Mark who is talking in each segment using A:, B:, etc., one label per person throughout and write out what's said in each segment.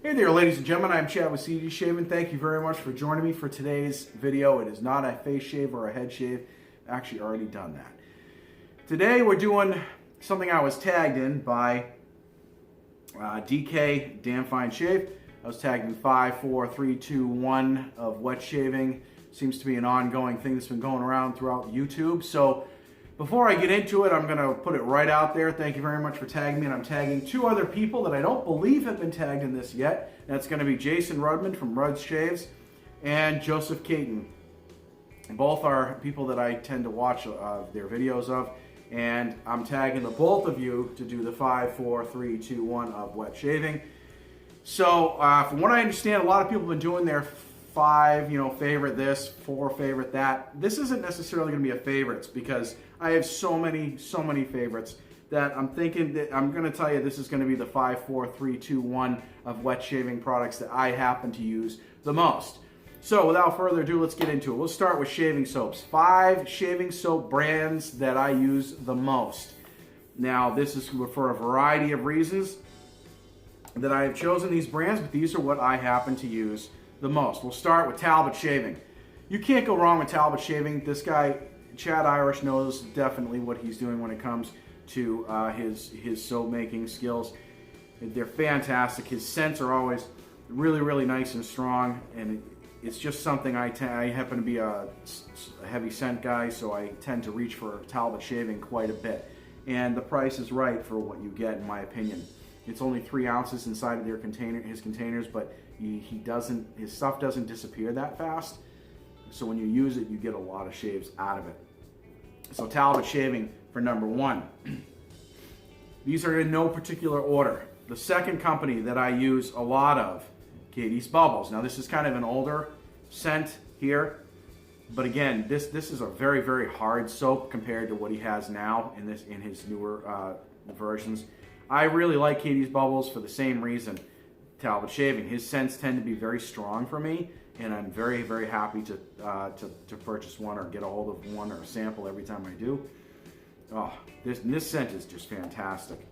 A: Hey there, ladies and gentlemen. I'm Chad with CD Shavin. Thank you very much for joining me for today's video. It is not a face shave or a head shave. I've actually already done that. Today we're doing something I was tagged in by DK Damn Fine Shave. I was tagged in 5, 4, 3, 2, 1 of wet shaving. Seems to be an ongoing thing that's been going around throughout YouTube. So before I get into it, I'm going to put it right out there. Thank you very much for tagging me. And I'm tagging two other people that I don't believe have been tagged in this yet. That's going to be Jason Rudman from Rudds Shaves and Joseph Katon. Both are people that I tend to watch their videos of. And I'm tagging the both of you to do the 5, 4, 3, 2, 1 of wet shaving. So from what I understand, a lot of people have been doing their 5, favorite this, 4, favorite that. This isn't necessarily going to be a favorites because I have so many favorites that I'm thinking that I'm going to tell you this is going to be the 5, 4, 3, 2, 1 of wet shaving products that I happen to use the most. So without further ado, let's get into it. We'll start with shaving soaps. 5 shaving soap brands that I use the most. Now, this is for a variety of reasons that I have chosen these brands, but these are what I happen to use the most. We'll start with Talbot Shaving. You can't go wrong with Talbot Shaving. This guy, Chad Irish, knows definitely what he's doing when it comes to his soap making skills. They're fantastic. His scents are always really nice and strong, and it's just something I happen to be a heavy scent guy, so I tend to reach for Talbot Shaving quite a bit. And the price is right for what you get, in my opinion. It's only 3 ounces inside of his containers, but his stuff doesn't disappear that fast. So when you use it, you get a lot of shaves out of it. So Talbot Shaving for number 1. These are in no particular order. The second company that I use a lot of, Katie's Bubbles. Now this is kind of an older scent here, but again, this is a very hard soap compared to what he has now in his newer versions. I really like Katie's Bubbles for the same reason. Talbot Shaving. His scents tend to be very strong for me, and I'm very happy to purchase one or get a hold of one or a sample every time I do. Oh, this scent is just fantastic.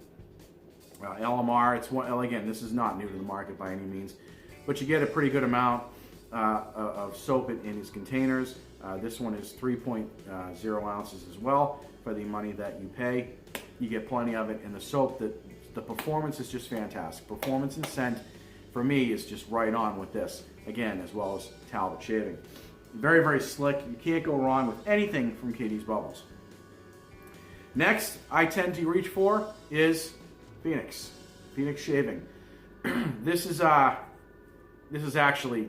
A: LMR. It's one. Again, this is not new to the market by any means, but you get a pretty good amount of soap in his containers. This one is 3.0 ounces as well for the money that you pay. You get plenty of it, and the soap, the performance is just fantastic. Performance and scent for me is just right on with this, again, as well as Talbot Shaving. Very slick. You can't go wrong with anything from Katie's Bubbles. Next, I tend to reach for is Phoenix Shaving. This is actually,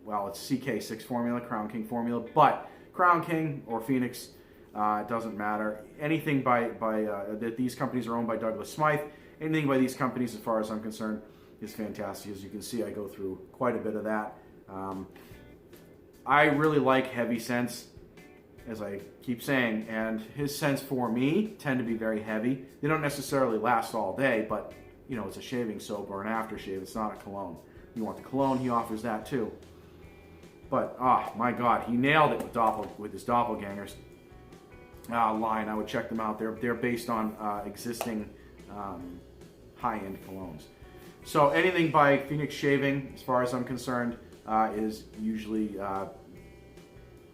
A: well, it's CK6 formula, Crown King formula, but Crown King or Phoenix, it doesn't matter. Anything that these companies are owned by Douglas Smythe. Anything by these companies, as far as I'm concerned, is fantastic. As you can see, I go through quite a bit of that. I really like heavy scents, as I keep saying, and his scents for me tend to be very heavy. They don't necessarily last all day, but it's a shaving soap or an aftershave. It's not a cologne. You want the cologne, he offers that too. But, oh my God, he nailed it with his Doppelgangers line. I would check them out. They're based on existing high-end colognes. So anything by Phoenix Shaving, as far as I'm concerned, is usually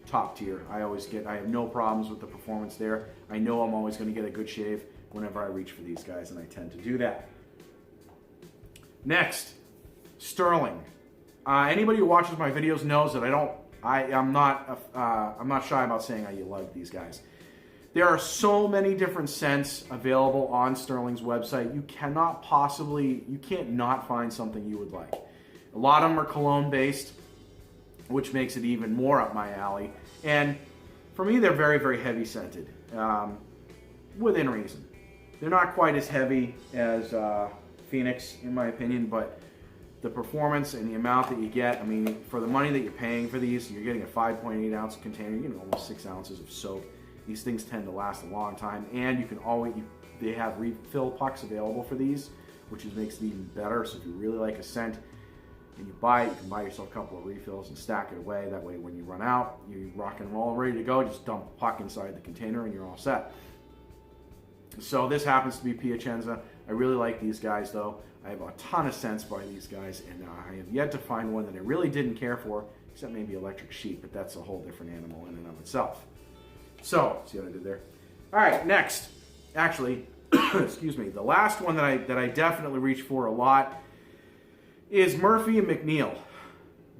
A: top tier. I have no problems with the performance there. I know I'm always going to get a good shave whenever I reach for these guys, and I tend to do that. Next, Sterling. Anybody who watches my videos knows that I'm not shy about saying I like these guys. There are so many different scents available on Sterling's website. You can't not find something you would like. A lot of them are cologne based, which makes it even more up my alley. And for me, they're very heavy scented, within reason. They're not quite as heavy as Phoenix, in my opinion, but the performance and the amount that you get, I mean, for the money that you're paying for these, you're getting a 5.8 ounce container, you're getting almost 6 ounces of soap. These things tend to last a long time, and they have refill pucks available for these, which makes it even better. So if you really like a scent and you buy it, you can buy yourself a couple of refills and stack it away. That way when you run out, you rock and roll, ready to go, just dump a puck inside the container and you're all set. So this happens to be Piacenza. I really like these guys though. I have a ton of scents by these guys, and I have yet to find one that I really didn't care for, except maybe Electric Sheep, but that's a whole different animal in and of itself. So, see what I did there? All right, next. Actually, excuse me, the last one that I definitely reach for a lot is Murphy and McNeil.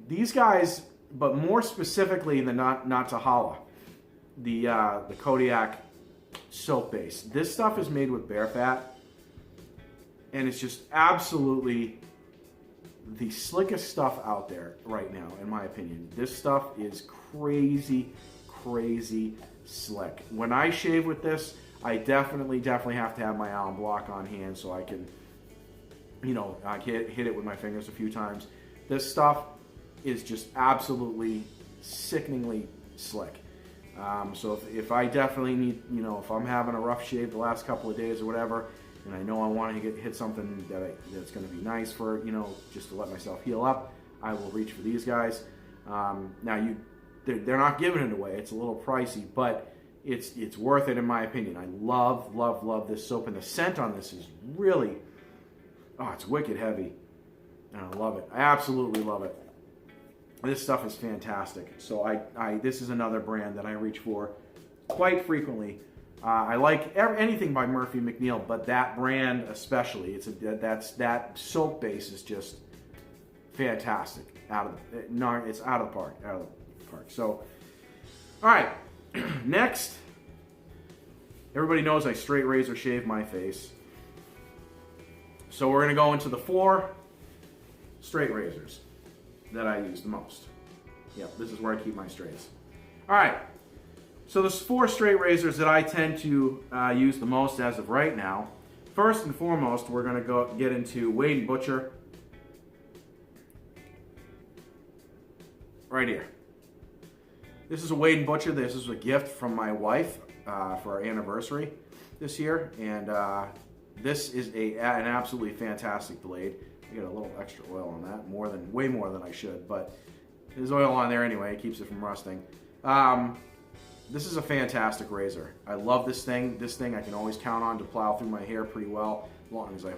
A: These guys, but more specifically the Natahala, the Kodiak soap base. This stuff is made with bear fat, and it's just absolutely the slickest stuff out there right now, in my opinion. This stuff is crazy, crazy slick. When I shave with this, I definitely have to have my Allen block on hand so I can, you know, hit it with my fingers a few times. This stuff is just absolutely sickeningly slick. So if I definitely need, you know, if I'm having a rough shave the last couple of days or whatever, and I know I want to hit something that's going to be nice for, you know, just to let myself heal up, I will reach for these guys. Now they're not giving it away. It's a little pricey, but it's worth it in my opinion. I love this soap, and the scent on this is really, it's wicked heavy, and I love it. I absolutely love it. This stuff is fantastic. So this is another brand that I reach for quite frequently. I like anything by Murphy McNeil, but that brand especially. That soap base is just fantastic. It's out of the park. So, all right. Next, everybody knows I straight razor shave my face. So we're going to go into the 4 straight razors that I use the most. Yep, this is where I keep my straights. All right. So there's 4 straight razors that I tend to use the most as of right now. First and foremost, we're going to get into Wade & Butcher. Right here. This is a Wade & Butcher. This is a gift from my wife for our anniversary this year. And this is an absolutely fantastic blade. I get a little extra oil on that, way more than I should, but there's oil on there anyway. It keeps it from rusting. This is a fantastic razor. I love this thing. This thing I can always count on to plow through my hair pretty well, as long as I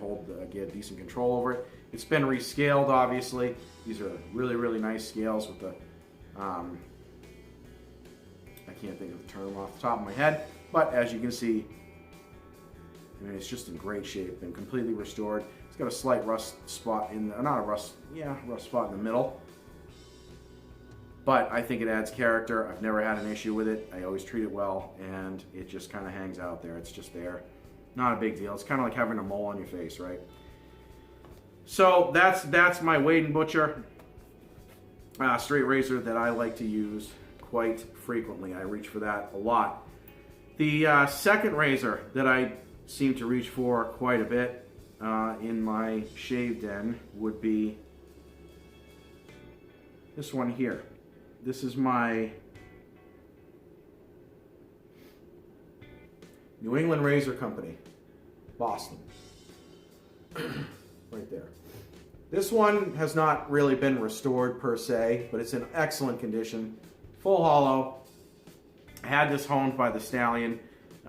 A: get decent control over it. It's been rescaled, obviously. These are really, really nice scales with the, I can't think of the term off the top of my head, but as you can see, I mean, it's just in great shape, been completely restored. It's got a slight rust spot rust spot in the middle. But I think it adds character. I've never had an issue with it. I always treat it well, and it just kind of hangs out there. It's just there. Not a big deal. It's kind of like having a mole on your face, right? So that's my Wade & Butcher straight razor that I like to use quite frequently. I reach for that a lot. The second razor that I seem to reach for quite a bit in my shave den would be this one here. This is my New England Razor Company, Boston. Right there. This one has not really been restored per se, but it's in excellent condition. Full hollow. I had this honed by the Stallion,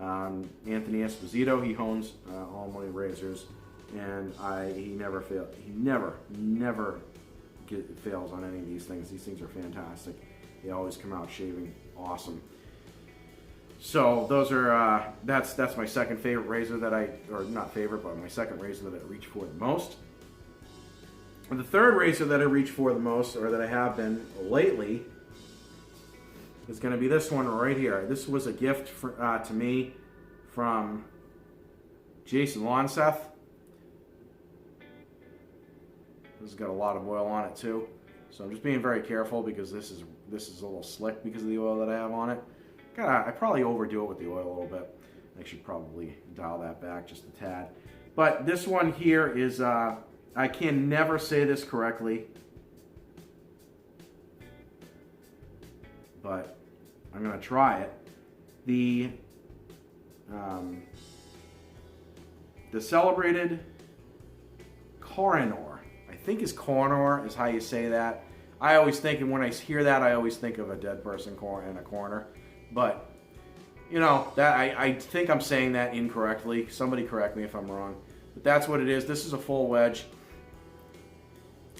A: Anthony Esposito. He hones all my razors, and he never failed. He never fails on any of these things. These things are fantastic. They always come out shaving awesome. So those are that's my second favorite razor that not favorite, but my second razor that I reach for the most. And the third razor that I reach for the most, or that I have been lately, is going to be this one right here. This was a gift to me from Jason Rudman. This has got a lot of oil on it too, so I'm just being very careful because this is a little slick because of the oil that I have on it. I probably overdo it with the oil a little bit. I should probably dial that back just a tad. But this one here is, I can never say this correctly, but I'm going to try it. The celebrated Coronor. I think is Coronor is how you say that. I always think, and when I hear that, I always think of a dead person in a corner. But, you know, that I think I'm saying that incorrectly. Somebody correct me if I'm wrong. But that's what it is. This is a full wedge.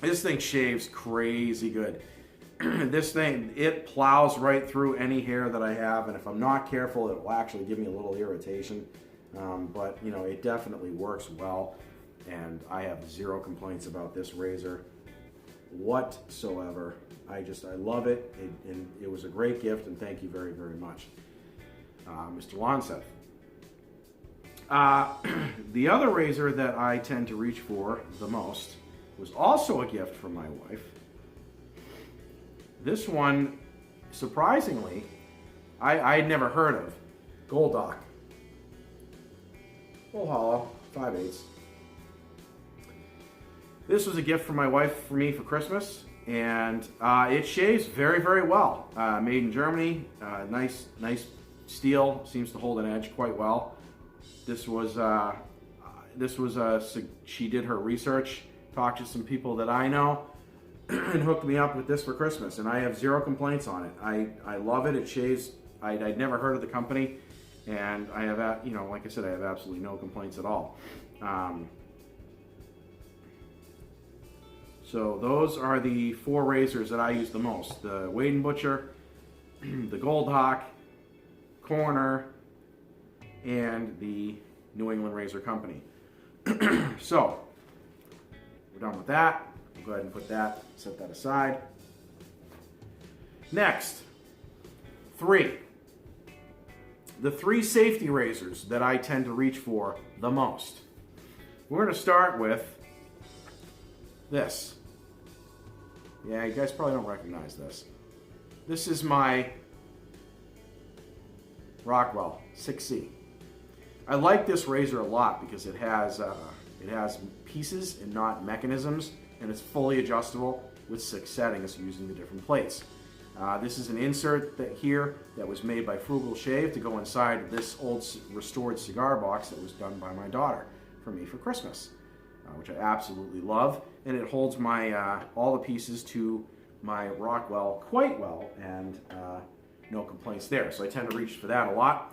A: This thing shaves crazy good. This thing, it plows right through any hair that I have, and if I'm not careful, it will actually give me a little irritation. But, you know, it definitely works well, and I have zero complaints about this razor whatsoever. I love it, and it was a great gift, and thank you very, very much, Mr. Lonseth. The other razor that I tend to reach for the most was also a gift from my wife. This one, surprisingly, I had never heard of. Goldock. Full hollow, 5/8. This was a gift from my wife for me for Christmas, and it shaves very, very well. Made in Germany, nice steel, seems to hold an edge quite well. She did her research, talked to some people that I know, and hooked me up with this for Christmas, and I have zero complaints on it. I love it. It shaves. I'd never heard of the company, and I have, you know, like I said, I have absolutely no complaints at all. So those are the 4 razors that I use the most: the Wade & Butcher, the Goldhawk, Corner, and the New England Razor Company. So we're done with that. I'll go ahead and put that, set that aside. Next, 3. The 3 safety razors that I tend to reach for the most. We're going to start with this. Yeah, you guys probably don't recognize this. This is my Rockwell 6C. I like this razor a lot because it has pieces and not mechanisms, and it's fully adjustable with 6 settings using the different plates. This is an insert that was made by Frugal Shave to go inside this old restored cigar box that was done by my daughter for me for Christmas, which I absolutely love. And it holds my all the pieces to my Rockwell quite well, and no complaints there. So I tend to reach for that a lot.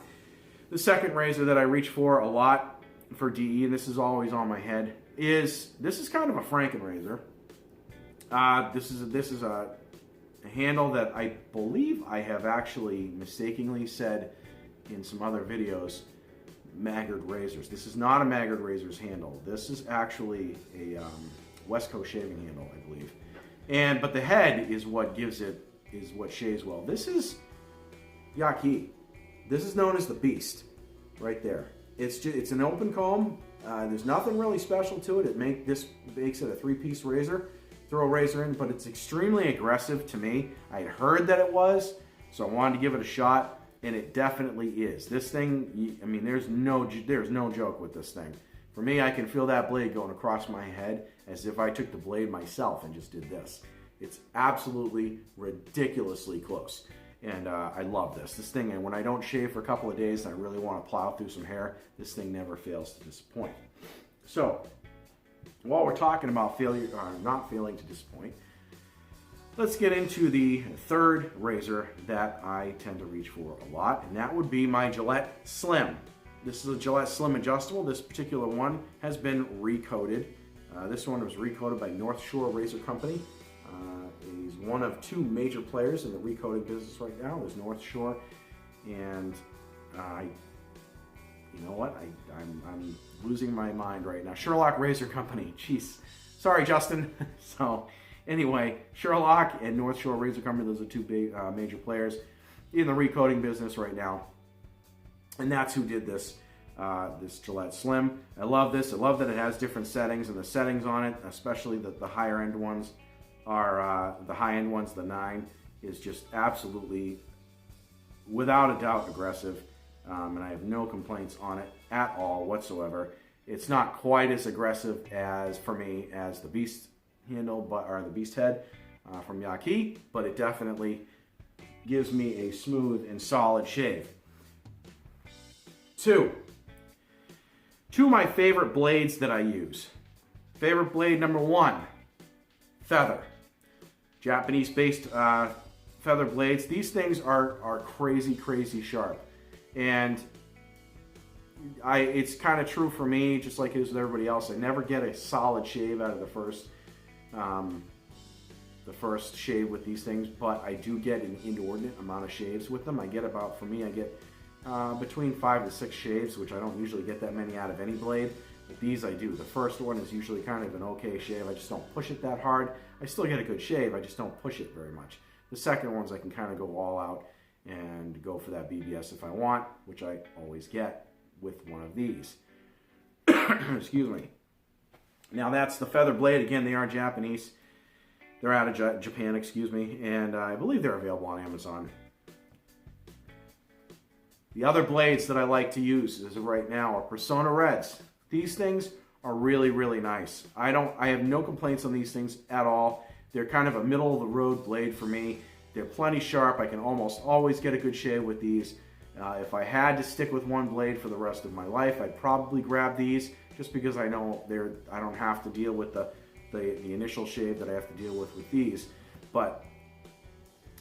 A: The second razor that I reach for a lot for DE, and this is always on my head, is kind of a Franken razor. This is a handle that I believe I have actually mistakenly said in some other videos, Maggard razors. This is not a Maggard razor's handle. This is actually a West Coast shaving handle, I believe. But the head is what shaves well. This is Yaqui. This is known as the Beast, right there. It's an open comb. There's nothing really special to it. This makes it a 3-piece razor. Throw a razor in, but it's extremely aggressive to me. I had heard that it was, so I wanted to give it a shot, and it definitely is. This thing, I mean, there's no joke with this thing. For me, I can feel that blade going across my head as if I took the blade myself and just did this. It's absolutely ridiculously close. And I love this. This thing, and when I don't shave for a couple of days and I really want to plow through some hair, this thing never fails to disappoint. So, while we're talking about not failing to disappoint, let's get into the third razor that I tend to reach for a lot, and that would be my Gillette Slim. This is a Gillette Slim adjustable. This particular one has been recoated. This one was recoated by North Shore Razor Company. He's one of 2 major players in the recoating business right now. There's North Shore, and you know what? I'm losing my mind right now. Sherlock Razor Company. Jeez. Sorry, Justin. So, anyway, Sherlock and North Shore Razor Company, those are 2 big major players in the recoating business right now. And that's who did this Gillette Slim. I love this. I love that it has different settings, and the settings on it, especially the higher end ones, are the high end ones. The 9 is just absolutely, without a doubt, aggressive. And I have no complaints on it at all whatsoever. It's not quite as aggressive for me as the Beast handle, or the Beast head from Yaqui, but it definitely gives me a smooth and solid shave. 2 of my favorite blades that I use. Favorite blade number 1, Feather. Japanese-based Feather blades. These things are crazy, crazy sharp. And it's kind of true for me, just like it is with everybody else. I never get a solid shave out of the first shave with these things, but I do get an inordinate amount of shaves with them. I get about, for me, I get between 5 to 6 shaves, which I don't usually get that many out of any blade. But these I do. The first one is usually kind of an okay shave. I just don't push it that hard. I still get a good shave. I just don't push it very much. The second ones I can kind of go all out and go for that BBS if I want, which I always get with one of these. Excuse me. Now that's the feather blade. Again, they are Japanese. They're out of Japan, excuse me, and I believe they're available on Amazon. The other blades that I like to use as of right now are Persona Reds. These things are really, really nice. I have no complaints on these things at all. They're kind of a middle of the road blade for me. They're plenty sharp. I can almost always get a good shave with these. If I had to stick with one blade for the rest of my life, I'd probably grab these just because I know I don't have to deal with the initial shave that I have to deal with these. But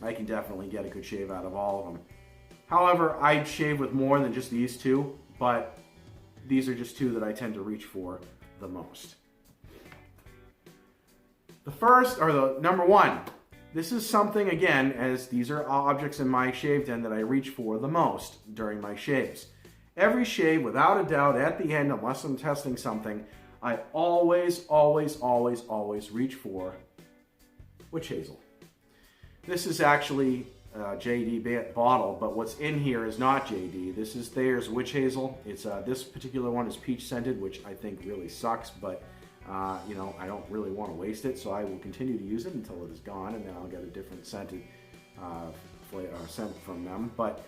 A: I can definitely get a good shave out of all of them. However, I'd shave with more than just these two, but these are just two that I tend to reach for the most. The first, or the number one, this is something, again, as these are objects in my shave den that I reach for the most during my shaves. Every shave, without a doubt, at the end, unless I'm testing something, I always, always, always, always reach for witch hazel. This is actually JD bottle, but what's in here is not JD. This is Thayer's witch hazel. It's this particular one is peach scented, which I think really sucks, but you know, I don't really want to waste it, so I will continue to use it until it is gone, and then I'll get a different scented scent from them. But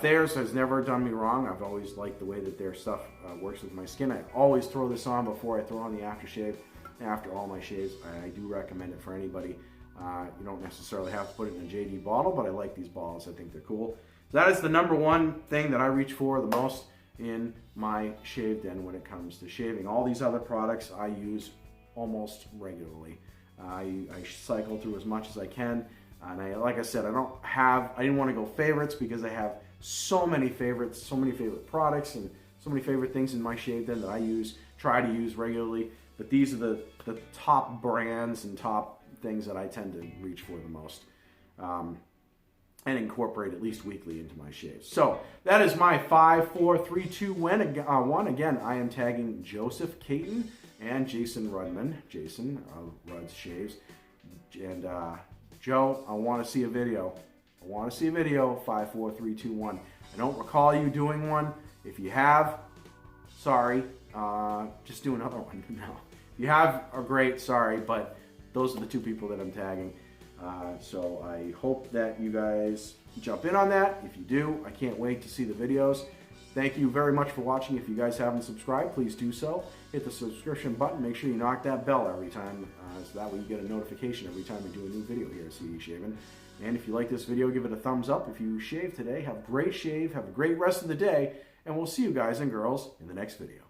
A: Thayer's has never done me wrong. I've always liked the way that their stuff works with my skin. I always throw this on before I throw on the aftershave. After all my shaves, I do recommend it for anybody. You don't necessarily have to put it in a JD bottle, but I like these bottles. I think they're cool. That is the number one thing that I reach for the most in my shave den when it comes to shaving. All these other products I use almost regularly. I cycle through as much as I can, and like I said, I didn't want to go favorites because I have so many favorites, so many favorite products, and so many favorite things in my shave den that I try to use regularly. But these are the top brands and top things that I tend to reach for the most and incorporate at least weekly into my shaves. So that is my 5, 4, 3, 2, 1. Again, I am tagging Joseph Katon and Jason Rudman. Jason Rudds Shaves. And Joe, I want to see a video. I want to see a video. 5, 4, 3, 2, 1. I don't recall you doing one. If you have, sorry. Just do another one. No. If you have, are great. Sorry, but those are the two people that I'm tagging. So I hope that you guys jump in on that. If you do, I can't wait to see the videos. Thank you very much for watching. If you guys haven't subscribed, please do so. Hit the subscription button. Make sure you knock that bell every time, so that way you get a notification every time we do a new video here at CD Shavin. And if you like this video, give it a thumbs up. If you shave today, have a great shave, have a great rest of the day, and we'll see you guys and girls in the next video.